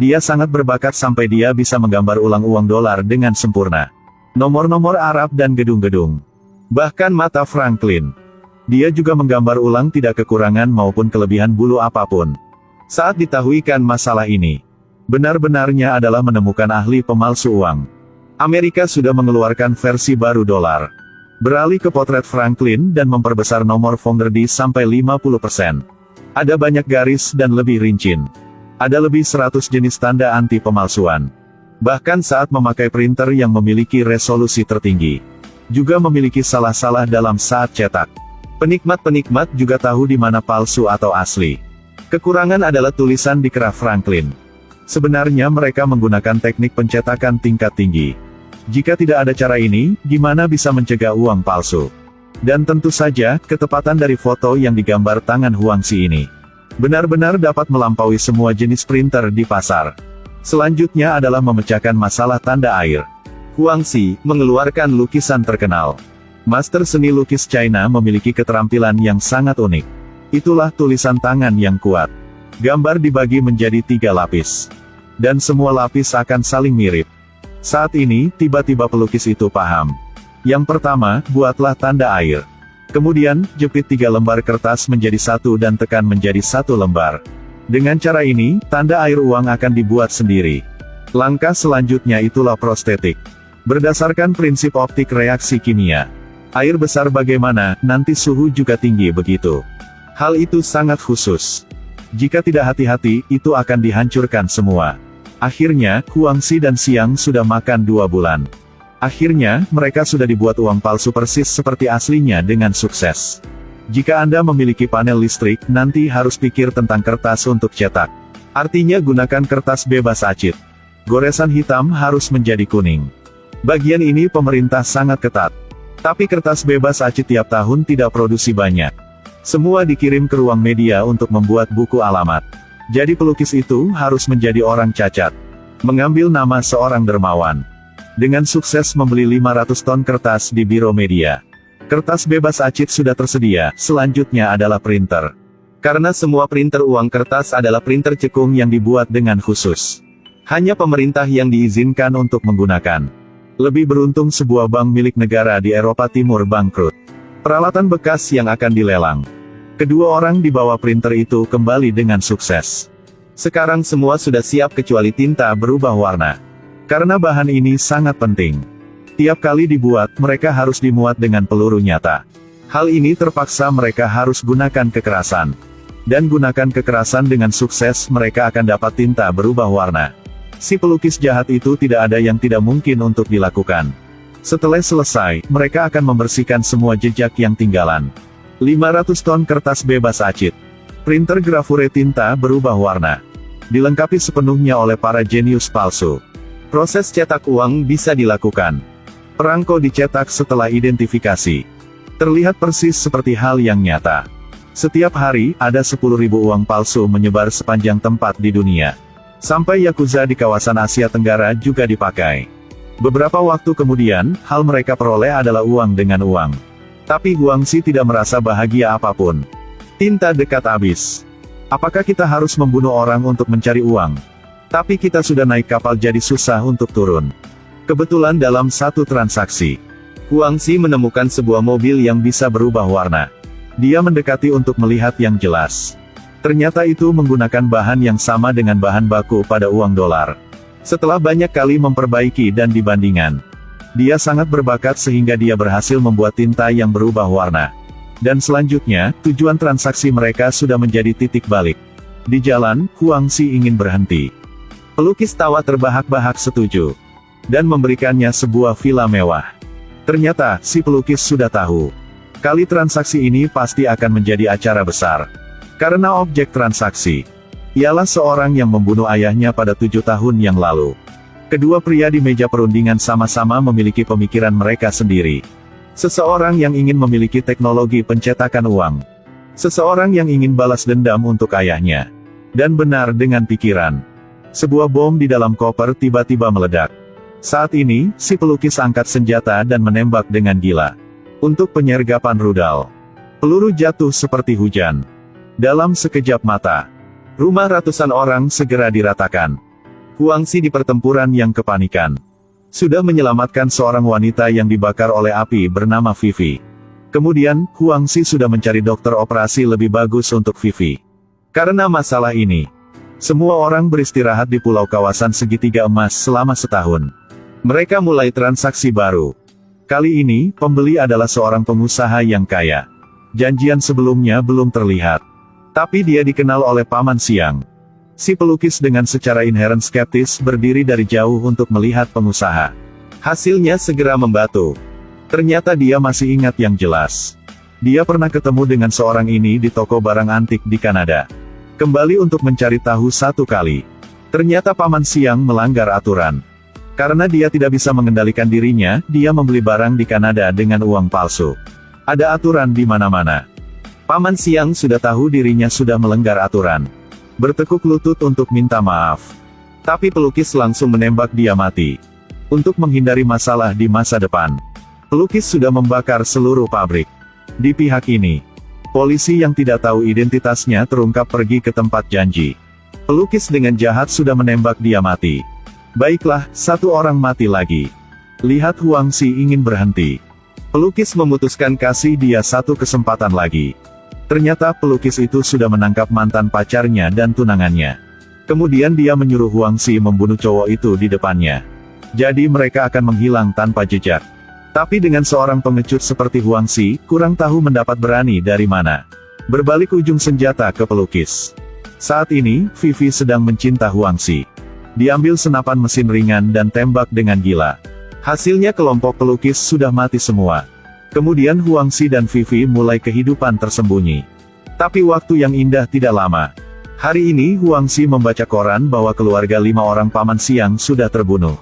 Dia sangat berbakat sampai dia bisa menggambar ulang uang dolar dengan sempurna. Nomor-nomor Arab dan gedung-gedung. Bahkan mata Franklin. Dia juga menggambar ulang tidak kekurangan maupun kelebihan bulu apapun. Saat ditahuikan masalah ini, benar-benarnya adalah menemukan ahli pemalsu uang. Amerika sudah mengeluarkan versi baru dolar. Beralih ke potret Franklin dan memperbesar nomor Fogarty sampai 50%. Ada banyak garis dan lebih rinci. Ada lebih 100 jenis tanda anti pemalsuan. Bahkan saat memakai printer yang memiliki resolusi tertinggi. Juga memiliki salah-salah dalam saat cetak. Penikmat-penikmat juga tahu di mana palsu atau asli. Kekurangan adalah tulisan di kerah Franklin. Sebenarnya mereka menggunakan teknik pencetakan tingkat tinggi. Jika tidak ada cara ini, gimana bisa mencegah uang palsu? Dan tentu saja, ketepatan dari foto yang digambar tangan Huangxi ini benar-benar dapat melampaui semua jenis printer di pasar. Selanjutnya adalah memecahkan masalah tanda air. Huangxi mengeluarkan lukisan terkenal. Master seni lukis China memiliki keterampilan yang sangat unik. Itulah tulisan tangan yang kuat. Gambar dibagi menjadi 3 lapis. Dan semua lapis akan saling mirip. Saat ini, tiba-tiba pelukis itu paham. Yang pertama, buatlah tanda air. Kemudian, jepit 3 lembar kertas menjadi 1 dan tekan menjadi 1 lembar. Dengan cara ini, tanda air uang akan dibuat sendiri. Langkah selanjutnya itulah prostetik. Berdasarkan prinsip optik reaksi kimia. Air besar bagaimana, nanti suhu juga tinggi begitu. Hal itu sangat khusus. Jika tidak hati-hati, itu akan dihancurkan semua. Akhirnya, Huangxi dan Xiang sudah makan 2 bulan. Akhirnya, mereka sudah dibuat uang palsu persis seperti aslinya dengan sukses. Jika Anda memiliki panel listrik, nanti harus pikir tentang kertas untuk cetak. Artinya gunakan kertas bebas acid. Goresan hitam harus menjadi kuning. Bagian ini pemerintah sangat ketat. Tapi kertas bebas acid tiap tahun tidak produksi banyak. Semua dikirim ke ruang media untuk membuat buku alamat. Jadi pelukis itu harus menjadi orang cacat. Mengambil nama seorang dermawan. Dengan sukses membeli 500 ton kertas di biro media. Kertas bebas acid sudah tersedia, selanjutnya adalah printer. Karena semua printer uang kertas adalah printer cekung yang dibuat dengan khusus. Hanya pemerintah yang diizinkan untuk menggunakan. Lebih beruntung sebuah bank milik negara di Eropa Timur bangkrut. Peralatan bekas yang akan dilelang. Kedua orang di bawah printer itu kembali dengan sukses. Sekarang semua sudah siap kecuali tinta berubah warna. Karena bahan ini sangat penting. Tiap kali dibuat, mereka harus dimuat dengan peluru nyata. Hal ini terpaksa mereka harus gunakan kekerasan. Dan gunakan kekerasan dengan sukses, mereka akan dapat tinta berubah warna. Si pelukis jahat itu tidak ada yang tidak mungkin untuk dilakukan. Setelah selesai, mereka akan membersihkan semua jejak yang tinggalan. 500 ton kertas bebas acid. Printer grafure tinta berubah warna. Dilengkapi sepenuhnya oleh para jenius palsu. Proses cetak uang bisa dilakukan. Perangko dicetak setelah identifikasi. Terlihat persis seperti hal yang nyata. Setiap hari, ada 10.000 uang palsu menyebar sepanjang tempat di dunia. Sampai Yakuza di kawasan Asia Tenggara juga dipakai. Beberapa waktu kemudian, hal mereka peroleh adalah uang dengan uang. Tapi Huangxi tidak merasa bahagia apapun. Tinta dekat habis. Apakah kita harus membunuh orang untuk mencari uang? Tapi kita sudah naik kapal jadi susah untuk turun. Kebetulan dalam satu transaksi, Huangxi menemukan sebuah mobil yang bisa berubah warna. Dia mendekati untuk melihat yang jelas. Ternyata itu menggunakan bahan yang sama dengan bahan baku pada uang dolar. Setelah banyak kali memperbaiki dan dibandingkan, dia sangat berbakat sehingga dia berhasil membuat tinta yang berubah warna. Dan selanjutnya, tujuan transaksi mereka sudah menjadi titik balik. Di jalan, Huangxi ingin berhenti. Pelukis tawa terbahak-bahak setuju. Dan memberikannya sebuah villa mewah. Ternyata, si pelukis sudah tahu. Kali transaksi ini pasti akan menjadi acara besar. Karena objek transaksi ialah seorang yang membunuh ayahnya pada 7 tahun yang lalu. Kedua pria di meja perundingan sama-sama memiliki pemikiran mereka sendiri. Seseorang yang ingin memiliki teknologi pencetakan uang. Seseorang yang ingin balas dendam untuk ayahnya. Dan benar dengan pikiran. Sebuah bom di dalam koper tiba-tiba meledak. Saat ini, si pelukis angkat senjata dan menembak dengan gila. Untuk penyergapan rudal. Peluru jatuh seperti hujan. Dalam sekejap mata, rumah ratusan orang segera diratakan. Huang Xi di pertempuran yang kepanikan. Sudah menyelamatkan seorang wanita yang dibakar oleh api bernama Vivi. Kemudian, Huang Xi sudah mencari dokter operasi lebih bagus untuk Vivi. Karena masalah ini, semua orang beristirahat di pulau kawasan segitiga emas selama setahun. Mereka mulai transaksi baru. Kali ini, pembeli adalah seorang pengusaha yang kaya. Janjian sebelumnya belum terlihat. Tapi dia dikenal oleh Paman Siang. Si pelukis dengan secara inheren skeptis berdiri dari jauh untuk melihat pengusaha. Hasilnya segera membatu. Ternyata dia masih ingat yang jelas. Dia pernah ketemu dengan seorang ini di toko barang antik di Kanada. Kembali untuk mencari tahu satu kali. Ternyata Paman Siang melanggar aturan. Karena dia tidak bisa mengendalikan dirinya, dia membeli barang di Kanada dengan uang palsu. Ada aturan di mana-mana. Paman Siang sudah tahu dirinya sudah melanggar aturan. Bertekuk lutut untuk minta maaf. Tapi pelukis langsung menembak dia mati. Untuk menghindari masalah di masa depan. Pelukis sudah membakar seluruh pabrik. Di pihak ini, polisi yang tidak tahu identitasnya terungkap pergi ke tempat janji. Pelukis dengan jahat sudah menembak dia mati. Baiklah, satu orang mati lagi. Lihat Huang Xi ingin berhenti. Pelukis memutuskan kasih dia satu kesempatan lagi. Ternyata pelukis itu sudah menangkap mantan pacarnya dan tunangannya. Kemudian dia menyuruh Huang Xi membunuh cowok itu di depannya. Jadi mereka akan menghilang tanpa jejak. Tapi dengan seorang pengecut seperti Huang Xi, kurang tahu mendapat berani dari mana. Berbalik ujung senjata ke pelukis. Saat ini, Vivi sedang mencinta Huang Xi. Diambil senapan mesin ringan dan tembak dengan gila. Hasilnya kelompok pelukis sudah mati semua. Kemudian Huang Xi dan Vivi mulai kehidupan tersembunyi. Tapi waktu yang indah tidak lama. Hari ini Huang Xi membaca koran bahwa keluarga 5 orang Paman Siang sudah terbunuh.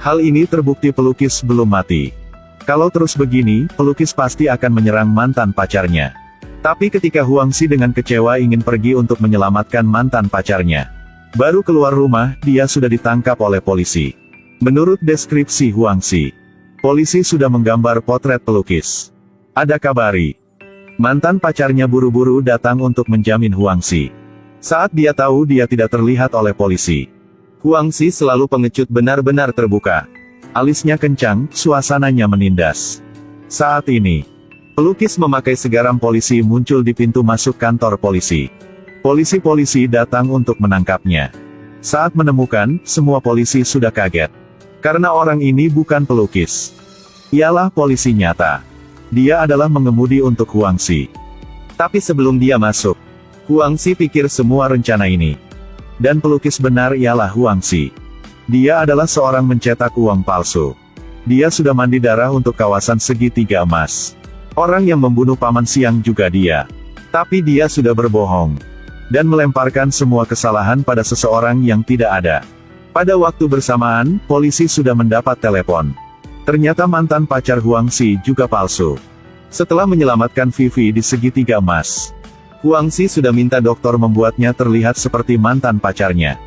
Hal ini terbukti pelukis belum mati. Kalau terus begini, pelukis pasti akan menyerang mantan pacarnya. Tapi ketika Huang Xi dengan kecewa ingin pergi untuk menyelamatkan mantan pacarnya. Baru keluar rumah, dia sudah ditangkap oleh polisi. Menurut deskripsi Huang Xi, polisi sudah menggambar potret pelukis. Ada kabari. Mantan pacarnya buru-buru datang untuk menjamin Huang Xi. Saat dia tahu dia tidak terlihat oleh polisi. Huang Xi selalu pengecut benar-benar terbuka. Alisnya kencang, suasananya menindas. Saat ini, pelukis memakai segaram polisi muncul di pintu masuk kantor polisi. Polisi-polisi datang untuk menangkapnya. Saat menemukan, semua polisi sudah kaget. Karena orang ini bukan pelukis. Ialah polisi nyata. Dia adalah mengemudi untuk Huang Xi. Tapi sebelum dia masuk, Huang Xi pikir semua rencana ini. Dan pelukis benar ialah Huang Xi. Dia adalah seorang mencetak uang palsu. Dia sudah mandi darah untuk kawasan segitiga emas. Orang yang membunuh Paman Siang juga dia. Tapi dia sudah berbohong. Dan melemparkan semua kesalahan pada seseorang yang tidak ada. Pada waktu bersamaan, polisi sudah mendapat telepon. Ternyata mantan pacar Huang Xi juga palsu. Setelah menyelamatkan Vivi di segitiga emas, Huang Xi sudah minta dokter membuatnya terlihat seperti mantan pacarnya.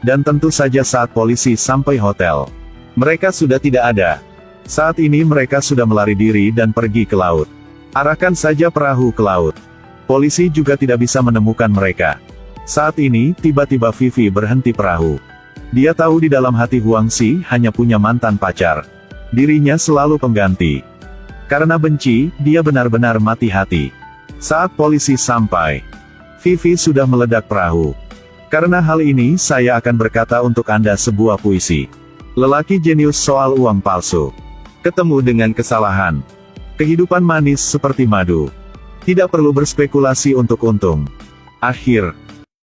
Dan tentu saja saat polisi sampai hotel, mereka sudah tidak ada. Saat ini mereka sudah melari diri dan pergi ke laut. Arahkan saja perahu ke laut. Polisi juga tidak bisa menemukan mereka. Saat ini, tiba-tiba Vivi berhenti perahu. Dia tahu di dalam hati Huang Xi hanya punya mantan pacar. Dirinya selalu pengganti. Karena benci, dia benar-benar mati hati. Saat polisi sampai, Vivi sudah meledak perahu. Karena hal ini saya akan berkata untuk Anda sebuah puisi. Lelaki jenius soal uang palsu. Ketemu dengan kesalahan. Kehidupan manis seperti madu. Tidak perlu berspekulasi untuk untung. Akhir.